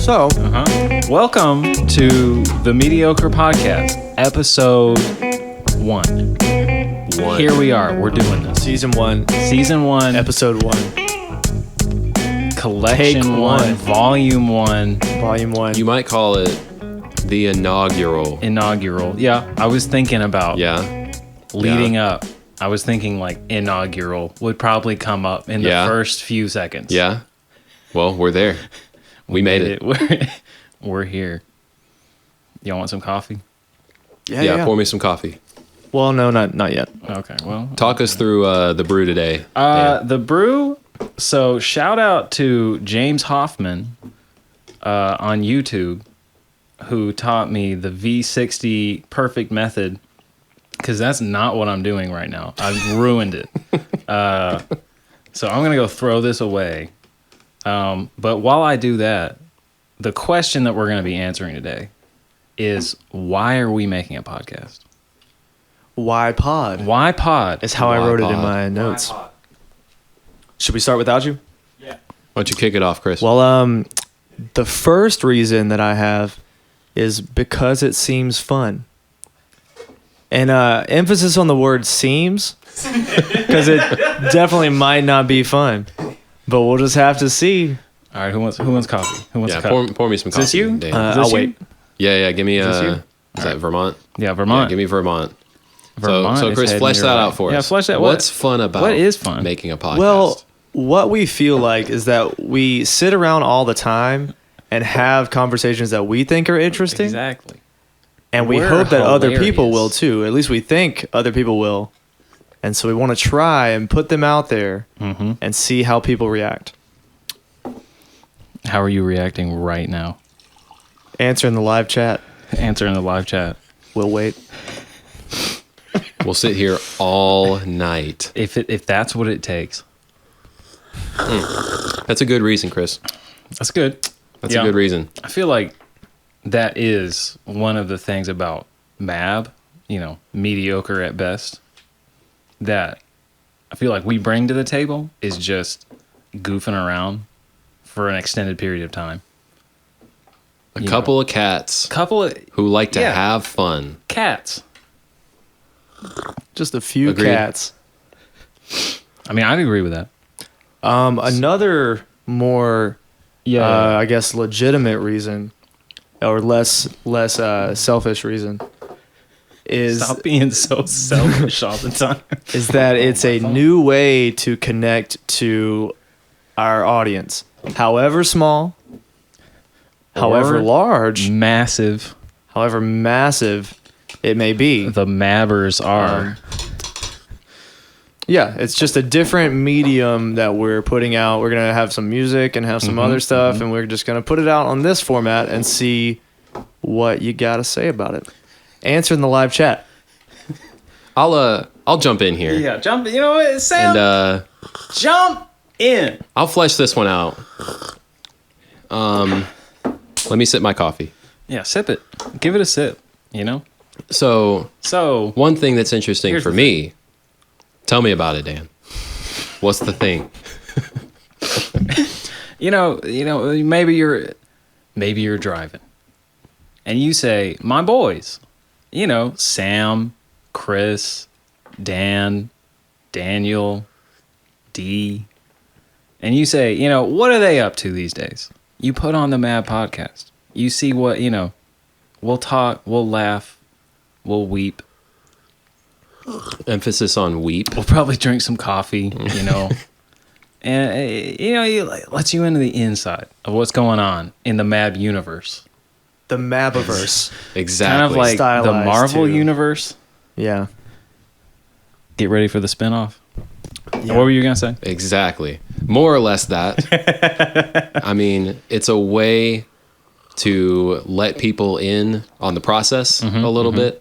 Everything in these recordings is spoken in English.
So, welcome to the Mediocre Podcast, episode 1. Here we are. We're doing this. season 1, Season 1, episode 1, collection Take 1, one. volume 1, volume 1. You might call it the inaugural. inaugural. Yeah, I was thinking about Yeah. leading up. I was thinking like inaugural would probably come up in the first few seconds. Yeah. Well, we're there. We made it. We're here. Y'all want some coffee? Yeah. Pour me some coffee. Well, no, not yet. Okay, well. Talk us through the brew today. The brew. So shout out to James Hoffman on YouTube, who taught me the V60 perfect method, because that's not what I'm doing right now. I've ruined it. So I'm gonna go throw this away. But while I do that, the question that we're gonna be answering today is, why are we making a podcast? Why pod? Why pod? Is how I wrote it in my notes. Should we start without you? Why don't you kick it off, Chris? Well, the first reason that I have is because it seems fun. And emphasis on the word seems, because it definitely might not be fun. But we'll just have to see. All right, who wants coffee? Who wants a cup? pour me some coffee. Is this you? Dan. Is this I'll you? wait. Yeah. Give me Is this you? Is that Vermont? Yeah, Vermont. Yeah, give me Vermont. Vermont So is Chris, heading flesh your that way. out for us. Yeah, flesh that. What's fun about what is fun? making a podcast? Well, what we feel like is that we sit around all the time and have conversations that we think are interesting. Exactly. And we We're hope that other hilarious. people will too. At least we think other people will. And so we want to try and put them out there and see how people react. How are you reacting right now? Answer in the live chat. Answer in the live chat. We'll wait. we'll sit here all night. If that's what it takes. That's a good reason, Chris. That's good. That's a good reason. I feel like that is one of the things about MAB, mediocre at best, that I feel like we bring to the table is just goofing around for an extended period of time. A couple of cats who like to have fun. Cats. Just a few Agreed. cats. I mean, I'd agree with that. Another more, I guess, legitimate reason, or less selfish reason, is Stop being so selfish all the time. is that it's a new way to connect to our audience, however small, however large, Massive. however massive it may be. The Mabbers are. Yeah, it's just a different medium that we're putting out. We're going to have some music and have some other stuff, and we're just going to put it out on this format and see what you got to say about it. Answer in the live chat. I'll jump in here. Yeah, jump. You know what, Sam? And Jump in. I'll flesh this one out. Let me sip my coffee. Yeah, sip it. Give it a sip. So So one thing that's interesting Here's for the me. Tell me about it, Dan. What's the thing? maybe you're driving, and you say, "My boys," Sam, Chris, Dan, Daniel, D, and you say, what are they up to these days? You put on the Mad Podcast. You see what We'll talk. We'll laugh. We'll weep. Emphasis on weep. We'll probably drink some coffee, and it lets you into the inside of what's going on in the MAB universe. The Mabiverse. Exactly. Kind of like the Stylized Marvel too. universe. Yeah. Get ready for the spinoff. Yeah. What were you gonna say? Exactly. More or less that. I mean, it's a way to let people in on the process a little bit.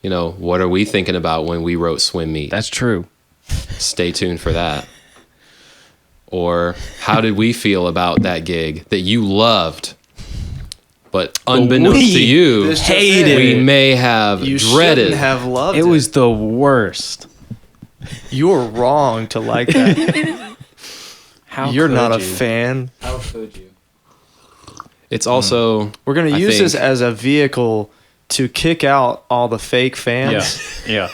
What are we thinking about when we wrote Swim Meet? That's true. Stay tuned for that. Or how did we feel about that gig that you loved, but unbeknownst to you, This just in. we may have You dreaded. shouldn't have loved it. It was the worst. You're wrong to like that. How You're could not a you? fan. How could you? It's also We're going to I use this think- as a vehicle to kick out all the fake fans. Yeah.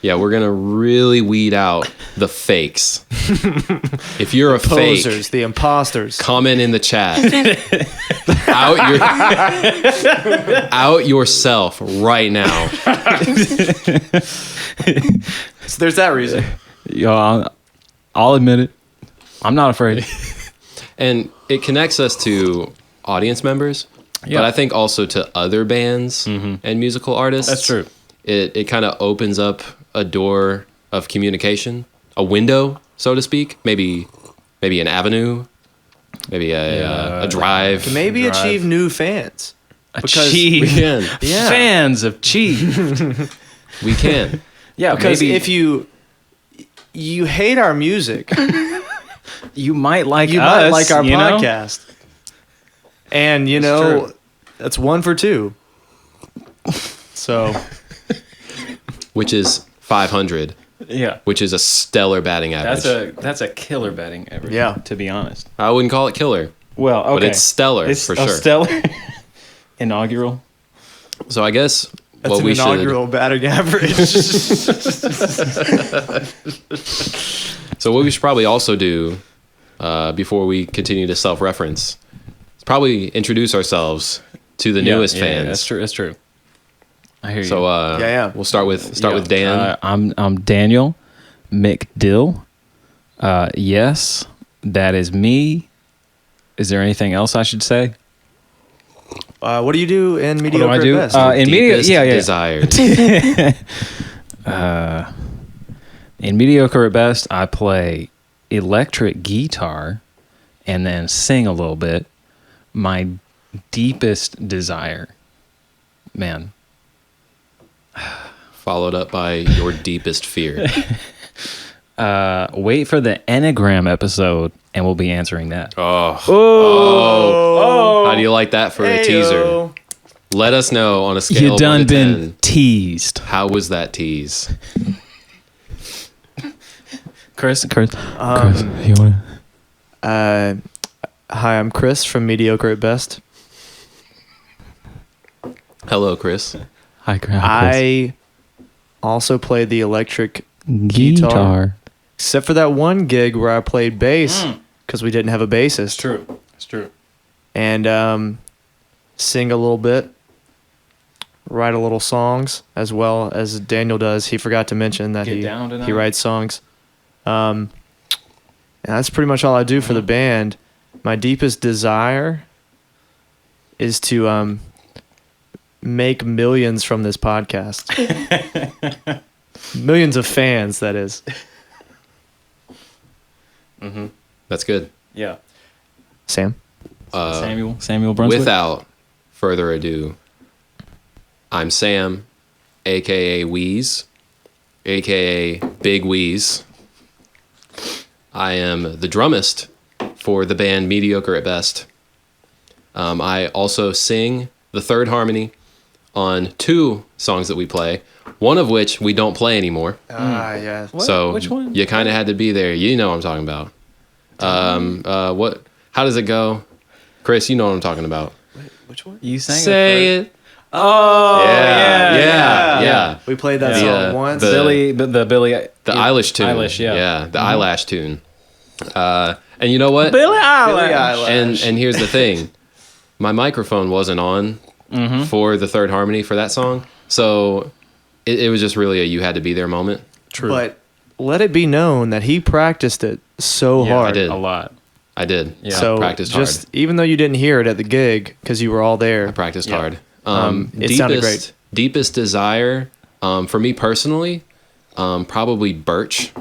Yeah, we're gonna really weed out the fakes. If you're a fake, Posers, the imposters. comment in the chat. Out yourself right now. So there's that reason. Yo, I'll admit it. I'm not afraid. And it connects us to audience members, Yeah. but I think also to other bands and musical artists. That's true. It kind of opens up a door of communication, a window, so to speak. Maybe an avenue, maybe a drive. Maybe Drive. achieve new fans. Because Achieve. We can. Yeah. Fans of cheese. We can. Yeah, Because maybe if you hate our music, you might like you us, might like our you know? podcast. And It's true. that's 1 for 2. So Which is 500, Yeah. which is a stellar batting average. That's a killer betting average. Yeah. To be honest. I wouldn't call it killer, Well, okay. but it's stellar It's for a sure. stellar inaugural. So I guess that's what an we should. inaugural batting average. So what we should probably also do before we continue to self-reference is probably introduce ourselves to the newest fans. That's true. That's true. I hear you. So Yeah. we'll start with Dan. I'm Daniel McDill. Yes, that is me. Is there anything else I should say? What do you do in What do Mediocre I do? at Best? In media, Deepest yeah. Desires. In Mediocre at Best, I play electric guitar and then sing a little bit. My deepest desire, man. Followed up by your deepest fear. Wait for the Enneagram episode, and we'll be answering that. Oh. Oh. How do you like that for a teaser? Heyo. Let us know on a scale You of done 1 to been 10. teased, How was that tease? Chris. Chris, you want Hi, I'm Chris from Mediocre at Best. Hello, Chris. Hi, Chris. I also play the electric guitar. except for that one gig where I played bass because we didn't have a bassist. True. It's true. And sing a little bit, write a little songs as well as Daniel does. He forgot to mention that Get down tonight. he writes songs. And that's pretty much all I do for the band. My deepest desire is to make millions from this podcast. Millions of fans, that is. That's good. Yeah. Sam? Samuel Brunswick. Without further ado, I'm Sam, aka Wheeze, aka Big Wheeze. I am the drummist for the band Mediocre at Best. I also sing the third harmony on 2 songs that we play, one of which we don't play anymore. Yeah. So Which one? you kind of had to be there. You know what I'm talking about. What? How does it go? Chris, you know what I'm talking about. Which one? You sang Say it. Oh, Yeah. We played that The, song once. the- Billy, the Billy, The Eilish tune. Eilish, yeah. Yeah, the Eyelash tune. And you know what? Billy Billie Eilish. Eilish. And here's the thing. My microphone wasn't on for the third harmony for that song. So it was just really a you had to be there moment. True. But let it be known that he practiced it so Yeah, hard. I did. A lot. I did. Yeah. So practiced just hard. even though you didn't hear it at the gig because you were all there, I practiced Yeah. hard. It sounded great. Deepest desire, for me personally, probably Birch.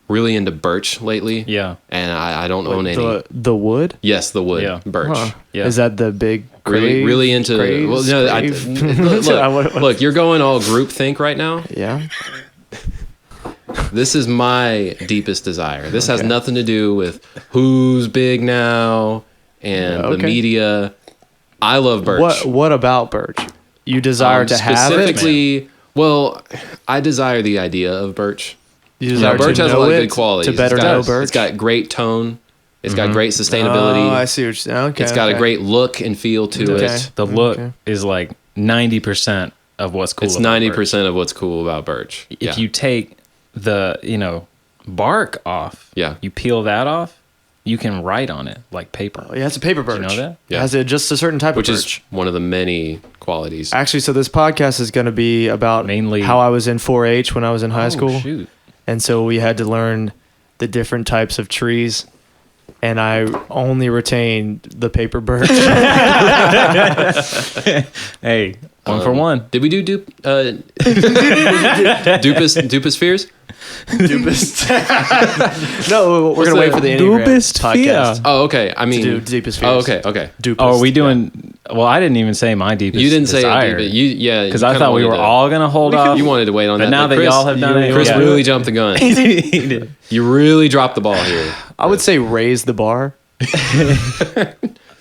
Really into Birch lately. Yeah. And I don't own any. the wood. Yes, the wood. Yeah. Birch. Huh. Yeah. Is that the big Really, crave? really into. Craves? Well, no, Crave? look, you're going all group think right now. Yeah. This is my deepest desire. This has Okay. nothing to do with who's big now and Yeah, the okay. media. I love Birch. What about Birch? You desire to have it. specifically. Well, I desire the idea of Birch. You Yeah, desire Birch to has a know lot of it, good qualities. to better It's got, know Birch. It's got great tone. It's got great sustainability. Oh, I see what you're saying. Okay. It's got a great look and feel to Okay. it. The look is like 90% of what's cool. It's about 90% of what's cool about birch. birch. If you take the bark off, Yeah. you peel that off, you can write on it like paper. Oh, yeah, it's a paper birch. you know that? Yeah. It has just a certain type which of is birch. one of the many qualities. Actually, so this podcast is going to be about Mainly- how I was in 4-H when I was in high school. Shoot. And so we had to learn the different types of trees. And I only retained the paper birch. Hey, one for one. Did we do dupospheres? No, we're going to wait for the Enneagram podcast. Oh, okay. I mean, Do deepest oh, fears. okay. Deepest, Oh, are we doing? Well, I didn't even say my deepest. You didn't say desire, it, but because I thought we were all gonna hold off. You wanted to wait on but that. now that Chris, y'all have done it, Chris yeah. really jumped the gun. You really dropped the ball here. I would say raise the bar.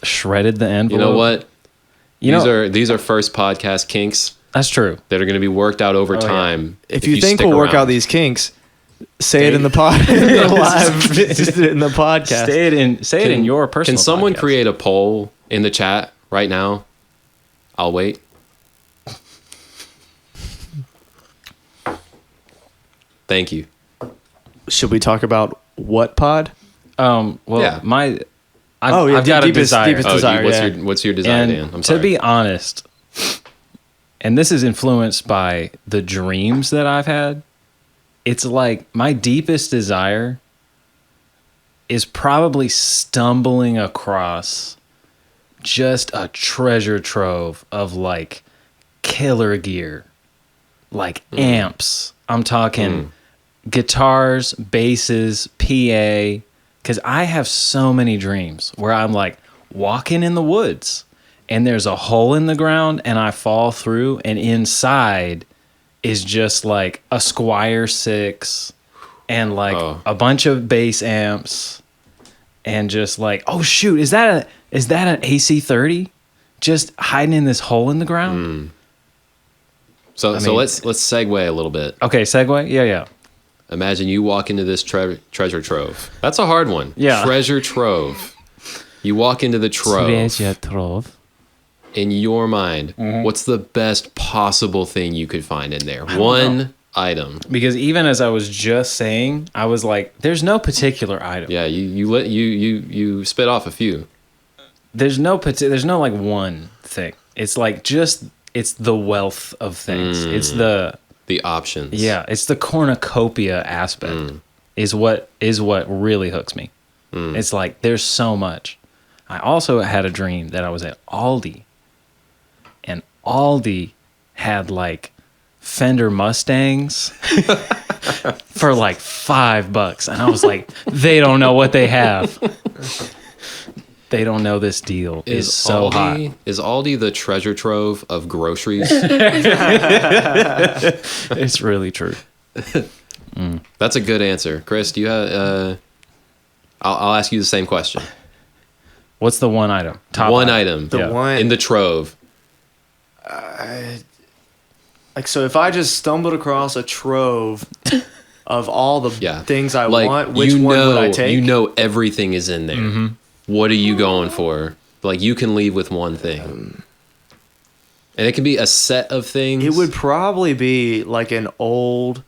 shredded the envelope. You know what? You know These are first podcast kinks that's true. that are going to be worked out over yeah. time. If you think stick we'll work around. out these kinks, say it in the pod. Live in the podcast. Say it in your personal. Can someone podcast. create a poll in the chat right now? I'll wait. Thank you. Should we talk about what pod? Well, Yeah. I've got a desire. deepest desire. What's your desire, And Dan? I'm to sorry. be honest, and this is influenced by the dreams that I've had, it's like my deepest desire is probably stumbling across just a treasure trove of like killer gear, like amps. I'm talking guitars, basses, PA, because I have so many dreams where I'm like walking in the woods and there's a hole in the ground and I fall through and inside is just like a Squire 6 and like a bunch of bass amps and just like, oh shoot, is that an AC30 just hiding in this hole in the ground? So mean- let's segue a little bit. Okay, segue. Yeah. Imagine you walk into this treasure trove. That's a hard one. Yeah. Treasure trove. You walk into the trove. In your mind, what's the best possible thing you could find in there? One item. Because even as I was just saying, I was like, there's no particular item. Yeah, you spit off a few. There's no like one thing. It's like it's the wealth of things. It's the options. it's the cornucopia aspect is what really hooks me. It's like there's so much. I also had a dream that I was at Aldi, and Aldi had like Fender Mustangs for like $5, and I was like, they don't know what they have. They don't know this deal is so hot. Is Aldi the treasure trove of groceries? It's really true. That's a good answer. Chris, do you have I'll ask you the same question. What's the one item? Top One item. The one in the trove. like so if I just stumbled across a trove of all the things I want, which one would I take? You know everything is in there. What are you going for? Like you can leave with one thing. And it can be a set of things. It would probably be like an old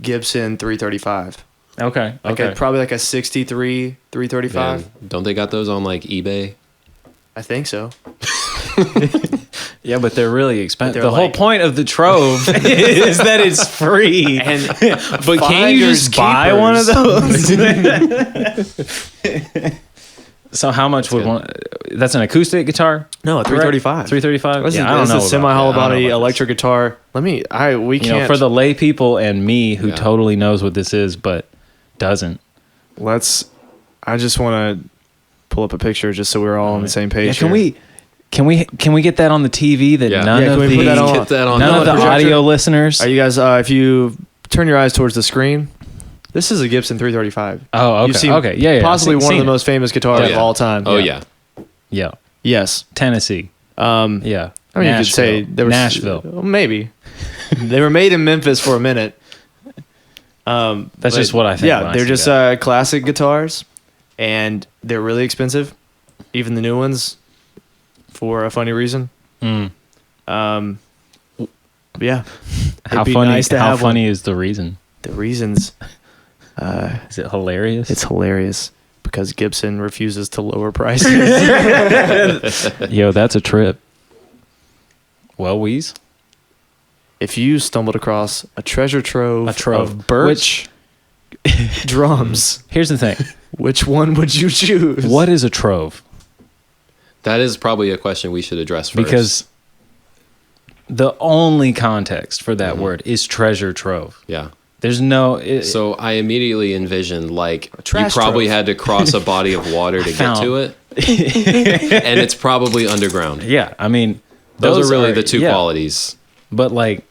Gibson 335. Okay. Probably like a 63 335. Man, don't they got those on like eBay? I think so. Yeah, but they're really expensive. They're The whole like- point of the trove is that it's free. And but can't you finders just buy one of keepers. those? So how much would one? That's an acoustic guitar. No, a 335. 335. This Yeah, I don't is know. a semi hollow about that. I don't body know about electric guitar. We this. can't. For the lay people and me who Yeah. totally knows what this is but doesn't. I just want to pull up a picture just so we're all on the same page. Yeah, can we get that on the TV that Yeah. none Yeah, of can we put the that on- Get that on none of the projector? audio listeners? Are you guys? If you turn your eyes towards the screen, this is a Gibson 335. Oh, okay. You've seen Okay. Yeah. possibly one of Seen the it. most famous guitars Oh, of yeah. all time. Oh yeah. Yeah. Yes. Tennessee. I Yeah. mean, you could say there was Nashville. well, maybe they were made in Memphis for a minute. That's But just what I think. Yeah, when I they're see just that. classic guitars, and they're really expensive, even the new ones, for a funny reason. Yeah, How it'd be funny? nice to How have funny one. is the reason? The reasons, Is it hilarious? it's hilarious because Gibson refuses to lower prices. Yo, that's a trip. Well, Weeze, If you stumbled across a treasure trove, of birch Which drums, here's the thing: which one would you choose? what is a trove? That is probably a question we should address first. Because the only context for that word is treasure trove. yeah. There's no. So I immediately envisioned like you trash probably trove. had to cross a body of water to get found- to it, and it's probably underground. yeah, I mean, Those are really the two yeah. qualities. But like,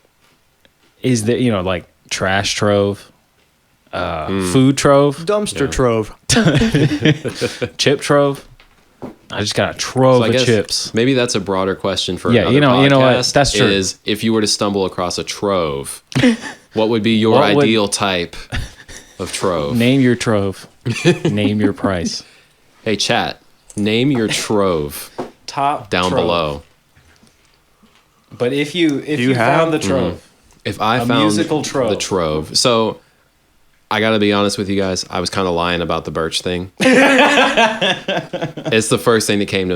is there like trash trove, food trove, Dumpster trove. chip trove? I just got a trove So I of guess chips. maybe that's a broader question for Yeah, another you know what? podcast, That's true. Is if you were to stumble across a trove, what would be your What would- ideal type of trove? Name your trove. Name your price. Hey, chat, name your trove Top down trove. below. But if you have- found the trove, If I A found musical trove. the trove, so I got to be honest with you guys, I was kind of lying about the birch thing. It's the first thing that came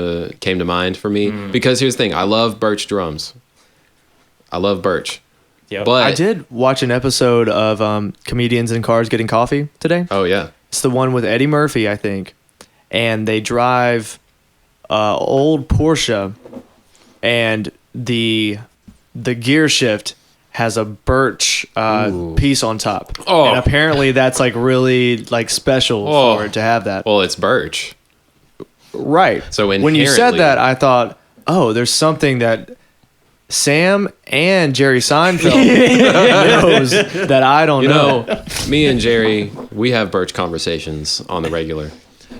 to mind for me because here's the thing: I love birch drums. I love birch, Yep. but I did watch an episode of Comedians in Cars Getting Coffee today. Oh yeah, It's the one with Eddie Murphy, I think. And they drive old Porsche, and the gear shift has a birch piece on top. Oh. And apparently that's like really like special Oh. for it to have that. well, it's birch. Right. So when you said inherently- that, I thought, oh, there's something that Sam and Jerry Seinfeld knows that I don't You know. know, me and Jerry, we have birch conversations on the regular.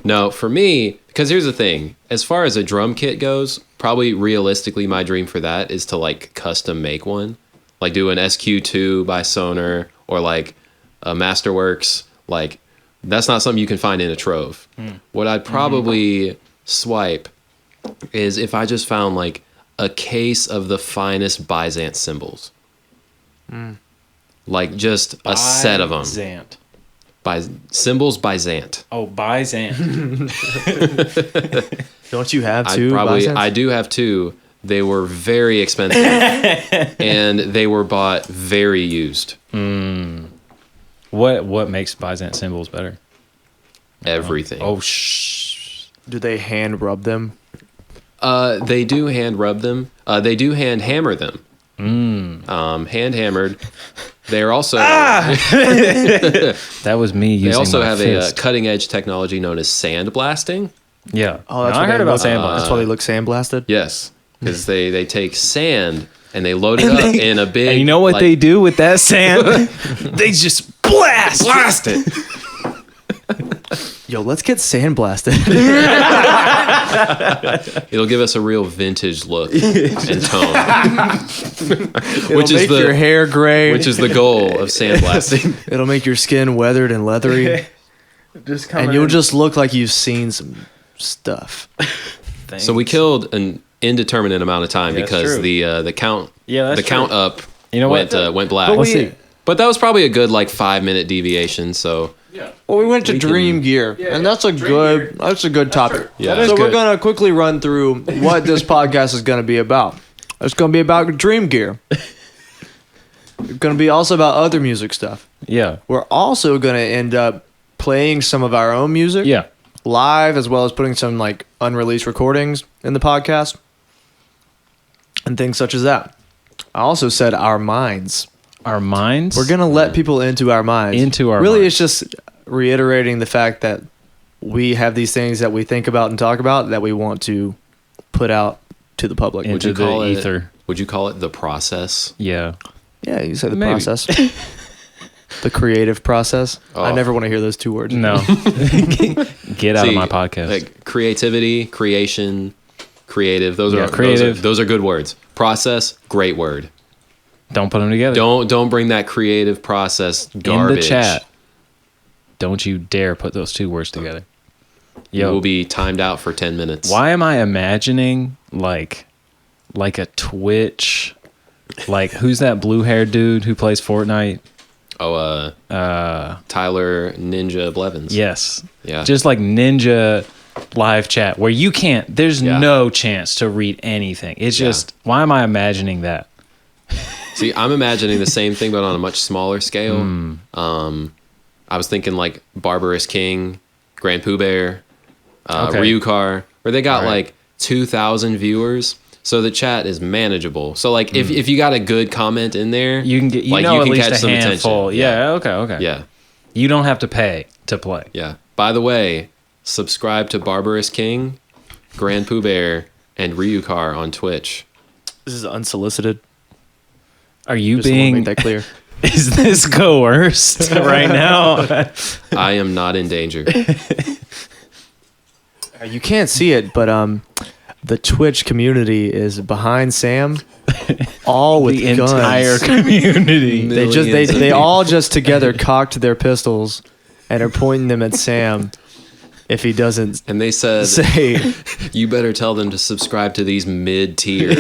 No, for me, because here's the thing: as far as a drum kit goes, probably realistically, my dream for that is to like custom make one, like do an SQ2 by Sonar or like a Masterworks. Like that's not something you can find in a trove. What I'd probably swipe is if I just found like a case of the finest Byzant cymbals. Like just a set of them. Zant. By cymbals Byzant. Oh, Byzant. Don't you have I two? Byzants? I do have two. They were very expensive and they were bought very used. What makes Byzant symbols better? Everything. Oh, shh. Do they hand rub them? They do hand rub them. They do hand hammer them. Hand hammered. They're also That was me using they also my have fist. a cutting edge technology known as sandblasting. Yeah. Oh, that's No, what I heard they about look- sandblast. That's why they look sandblasted. Yes, because they take sand and they load it up in a big. And you know what like, they do with that sand? They just blast it. Yo, let's get sandblasted. It'll give us a real vintage look and tone, It'll make your hair gray. which is the goal of sandblasting. It'll make your skin weathered and leathery, just and you'll just look like you've seen some stuff. So we killed an indeterminate amount of time Yeah, that's because true. the count Yeah, that's the count true. up You know what? went black. But Let's we, see. But that was probably a good like 5-minute deviation. So well, we went to We can- Dream Gear, and that's a good topic. Yeah. That is So we're good. gonna quickly run through what this podcast is gonna be about. It's gonna be about Dream Gear. It's gonna be also about other music stuff. Yeah. We're also gonna end up playing some of our own music. Yeah. Live, as well as putting some like unreleased recordings in the podcast and things such as that. I also said our minds. Our minds. We're gonna let people into our minds. Into our really, minds. it's just reiterating the fact that we have these things that we think about and talk about that we want to put out to the public. into you call the it- ether. would you call it the process? Yeah. Yeah, you say the Maybe. process, the creative process. I Oh. never want to hear those two words. No. Get out See, of my podcast. Like creativity, creation, creative. Those Yeah, are creative. Those are good words. Process, great word. Don't put them together. Don't bring that creative process garbage. In the chat. Don't you dare put those two words together. You will be timed out for 10 minutes. Why am I imagining like a Twitch, like who's that blue-haired dude who plays Fortnite? Oh, Tyler Ninja Blevins. Yes. Yeah. Just like Ninja live chat where you can't, there's no chance to read anything. It's just, why am I imagining that? See, I'm imagining the same thing, but on a much smaller scale. I was thinking like Barbarous King, Grand Pooh Bear, Ryukar, where they got like 2,000 viewers. So the chat is manageable. So like if you got a good comment in there, You can get, like, at least catch a some handful. attention. Yeah. Okay. Yeah. You don't have to pay to play. Yeah. By the way, subscribe to Barbarous King, Grand Pooh Bear, and Ryukar on Twitch. This is unsolicited. Are you Just want to being, make that clear. is this coerced right now? I am not in danger. You can't see it, but the Twitch community is behind Sam, all with The guns. entire community. They all just together cocked their pistols and are pointing them at Sam if he doesn't And they said, say. you better tell them to subscribe to these mid-tier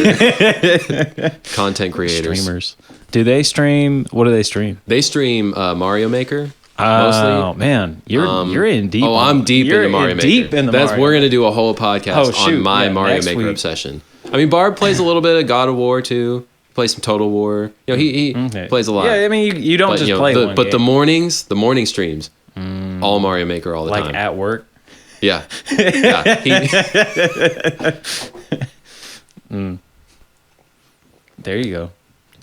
content creators. Streamers. Do they stream? What do they stream? They stream Mario Maker. Oh Mostly. man, you're in deep. Oh, I'm deep you're into Mario Maker. Deep in the Mario. We're gonna do a whole podcast shoot, on my yeah, Mario next Maker week. obsession. I mean, Barb plays a little bit of God of War too. Plays some Total War. You know, he plays a lot. Yeah, I mean, you don't But, just you know, play one but game. the morning streams, all Mario Maker all the like time. at work. Yeah, yeah. There you go.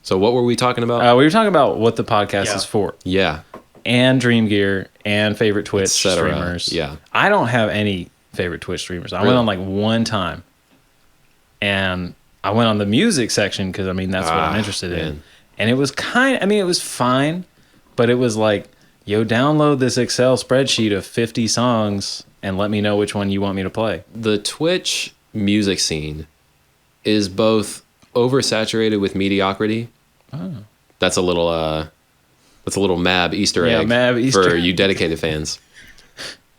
So what were we talking about? We were talking about what the podcast is for, Yeah, and Dream Gear, and favorite Twitch Et cetera. streamers. Yeah. I don't have any favorite Twitch streamers. I Really? went on like one time, and I went on the music section because I mean that's what I'm interested in, man. and it was it was fine, but it was like, yo, download this Excel spreadsheet of 50 songs and let me know which one you want me to play. the Twitch music scene is both oversaturated with mediocrity. That's a little Mab Easter Yeah, egg Mab Easter for egg. you dedicated fans.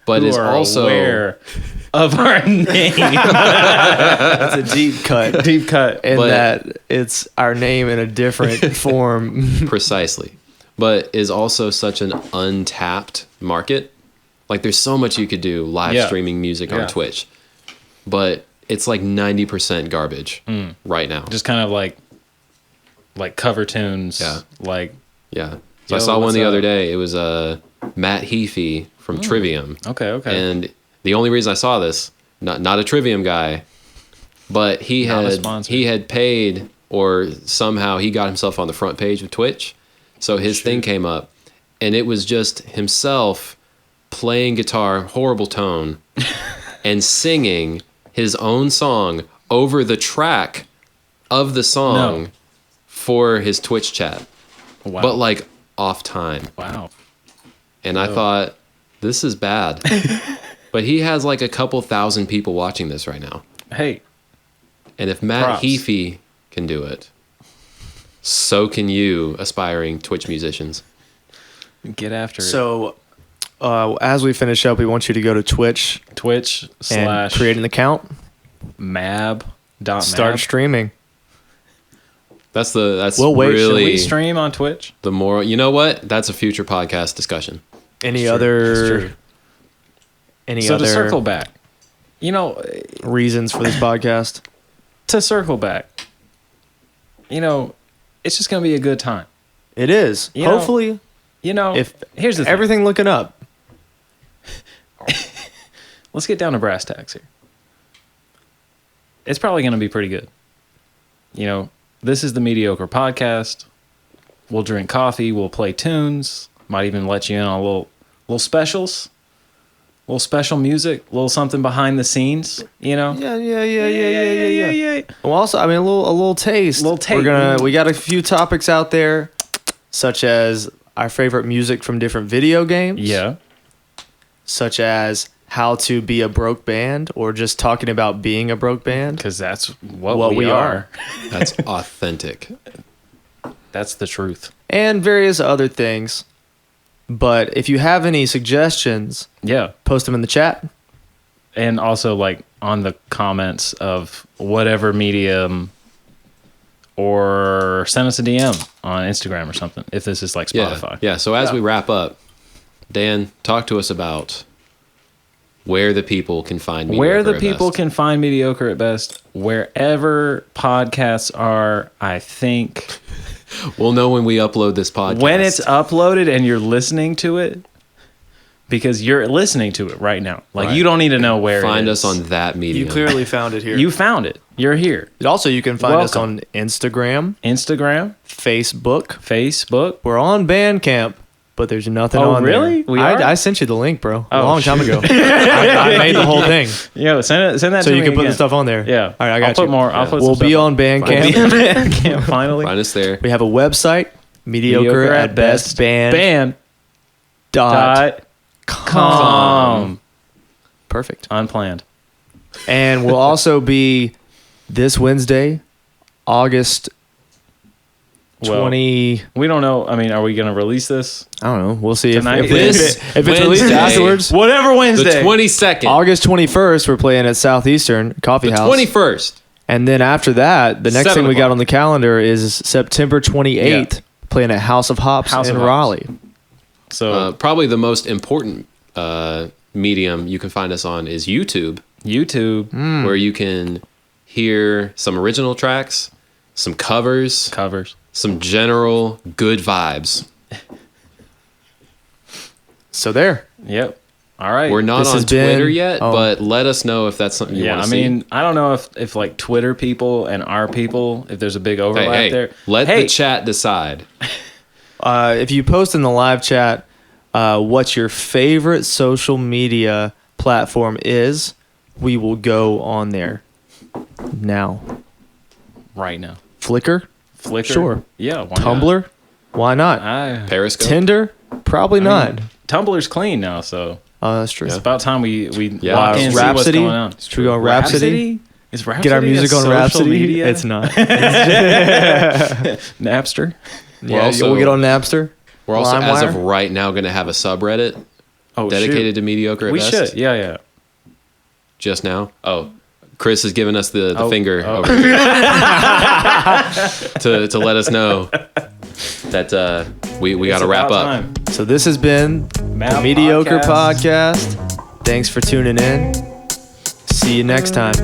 But Who it's are also aware of our name. It's a deep cut. Deep cut. In But- that it's our name in a different form. precisely, but is also such an untapped market. Like there's so much you could do live streaming music Yeah. on Twitch, but it's like 90% garbage right now. Just kind of like cover tunes. Yeah. Like, Yeah. So I Yo, saw one what's the other up? day. It was Matt Heafy from Trivium. okay. And the only reason I saw this, not a Trivium guy, but Not a sponsor. he had paid, or somehow he got himself on the front page of Twitch. So his thing came up, and it was just himself playing guitar, horrible tone, and singing his own song over the track of the song No. for his Twitch chat. Wow. But like off time. Wow. And I thought, this is bad. But he has like a couple thousand people watching this right now. Hey, And if Matt Props. Heafy can do it, so can you, aspiring Twitch musicians. get after it. So, as we finish up, we want you to go to Twitch Twitch and / create an account. mab.mab. Start streaming. That's We'll wait. Should really We stream on Twitch. the moral. You know what? That's a future podcast discussion. Any It's other true. any So to other circle back, reasons for this podcast? to circle back, it's just going to be a good time. It is. You know, Hopefully, if Here's the thing. everything looking up. Let's get down to brass tacks here. It's probably going to be pretty good. This is the Mediocre podcast. We'll drink coffee. We'll play tunes. Might even let you in on little specials, little special music, little something behind the scenes. Yeah. Yeah. Well, also, I mean, a little taste. Little taste. We got a few topics out there, such as our favorite music from different video games. Yeah. Such as how to be a broke band, or just talking about being a broke band. Because that's what we are. That's authentic. That's the truth. And various other things. But if you have any suggestions, Yeah. post them in the chat. and also like on the comments of whatever medium, or send us a DM on Instagram or something if this is like Spotify. Yeah. So as we wrap up, Dan, talk to us about where the people can find Mediocre Where the at people Best. can find Mediocre at Best, wherever podcasts are, I think. We'll know when we upload this podcast. When it's uploaded and you're listening to it, because you're listening to it right now. Like, Right. you don't need to know where Find it us is. on that medium. You clearly found it here. You found it. You're here. Also, you can find us Welcome. on Instagram, Instagram, Facebook. Facebook. We're on Bandcamp, but there's nothing Oh, on really? there. We are? I sent you the link, bro, a Oh, long time ago. I made the whole thing, Yo, send that so to you me can put again. the stuff on there. Yeah. All right, I got I'll you. put more. I'll put We'll some be stuff on Bandcamp. Bandcamp finally. Find us there. We have a website, mediocre at best band. Dot com. Perfect. Unplanned. And we'll also be this Wednesday, August Well, 20. We don't know. I mean, are we going to release this? I don't know. We'll see Tonight? if it's released Wednesday. afterwards. Whatever Wednesday. The 22nd. August 21st, we're playing at Southeastern Coffee The House. 21st. And then after that, the next 7 thing we got o'clock. on the calendar is September 28th, playing at House of Hops House in of Hops. Raleigh. So Probably the most important medium you can find us on is YouTube, YouTube where you can hear some original tracks, some covers, covers. some general good vibes. So there. Yep. All right. We're not This on has been- Twitter yet, oh. but let us know if that's something you Yeah, want I to see. mean, I don't know if like Twitter people and our people, if there's a big overlap hey, there. let Hey, the chat decide. If you post in the live chat what your favorite social media platform is, we will go on there now. right now. Flickr? Flickr. Sure. Yeah. Why Tumblr? Why not? Not? Periscope. Tinder? Probably not. Tumblr's clean now, so Oh, that's true. it's about time we Yeah. lock in and see what's Rhapsody? going on. Should we go on Rhapsody? Is Rhapsody Get our music a on social Rhapsody? media? It's not. Napster. Yeah, also- we'll get on Napster. We're also, as of LimeWire? right now, going to have a subreddit Oh, dedicated to Mediocre at We Best. should. Yeah. Just now. Oh, Chris has given us the Oh, finger oh. over here to let us know that we got It's to wrap about up. time. So this has been the Map Mediocre Podcast. Podcast. Thanks for tuning in. See you next time.